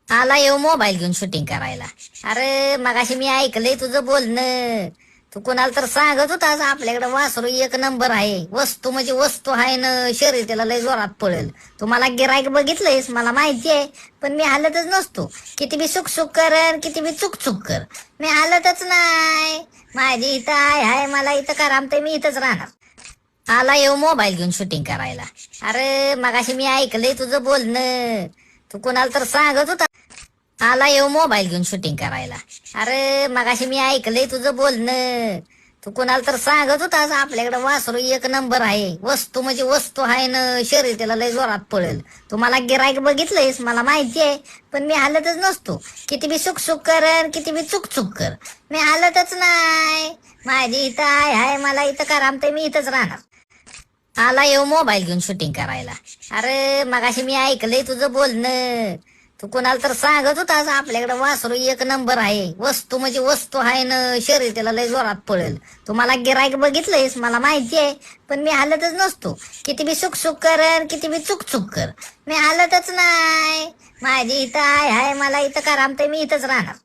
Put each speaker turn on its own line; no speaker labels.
आला येऊ मोबाईल घेऊन शूटिंग करायला. अरे मगाशी मी ऐकलंय तुझं बोलणं. तू कोणाला तर सांगत होतास आपल्याकडे वासरू एक नंबर आहे, वस्तू म्हणजे वस्तू आहे ना, शर्यतीला लय जोरात पळेल. तुम्हाला गिराईक बघितलंयस मला माहिती आहे, पण मी हालतच नसतो. किती बी सुख सुख कर, किती बी चुक चुक कर, मी हालतच नाही. माझी इथं आहे मला इथं करामते, मी इथंच राहणार. आला येऊ मोबाईल घेऊन शूटिंग करायला. अरे मगाशी मी ऐकलंय तुझं बोलणं. तू कोणाला तर सांगत होता आला येऊ मोबाईल घेऊन शूटिंग करायला. अरे मगाशी मी ऐकलंय तुझं बोलणं. तू कोणाला तर सांगत होतास आपल्याकडे वासरू एक नंबर आहे, वस्तू म्हणजे वस्तू आहे ना, शर्यतीला लय जोरात पळेल. तुम्हाला गिराईक बघितलंयस मला माहिती आहे, पण मी हालतच नसतो. किती बी सुख सुख कर, किती बी चुक चुक कर, मी हालतच नाही. माझी इथं आहे मला इथं करामते, मी इथंच राहणार. आला येऊ मोबाईल घेऊन शूटिंग करायला. अरे मगाशी मी ऐकलंय तुझं बोलणं. तू कोणाला तर सांगत होतास आपल्याकडे वासरू एक नंबर आहे, वस्तू म्हणजे वस्तू आहे ना, शर्यतीला लय जोरात पळेल. तुम्हाला गिराईक बघितलंयस मला माहिती आहे, पण मी हालतच नसतो. किती बी सुख सुख कर, किती बी चुक चुक कर, मी हालतच नाही. माझी इथं आहे मला इथं करामते, मी इथंच राहणार.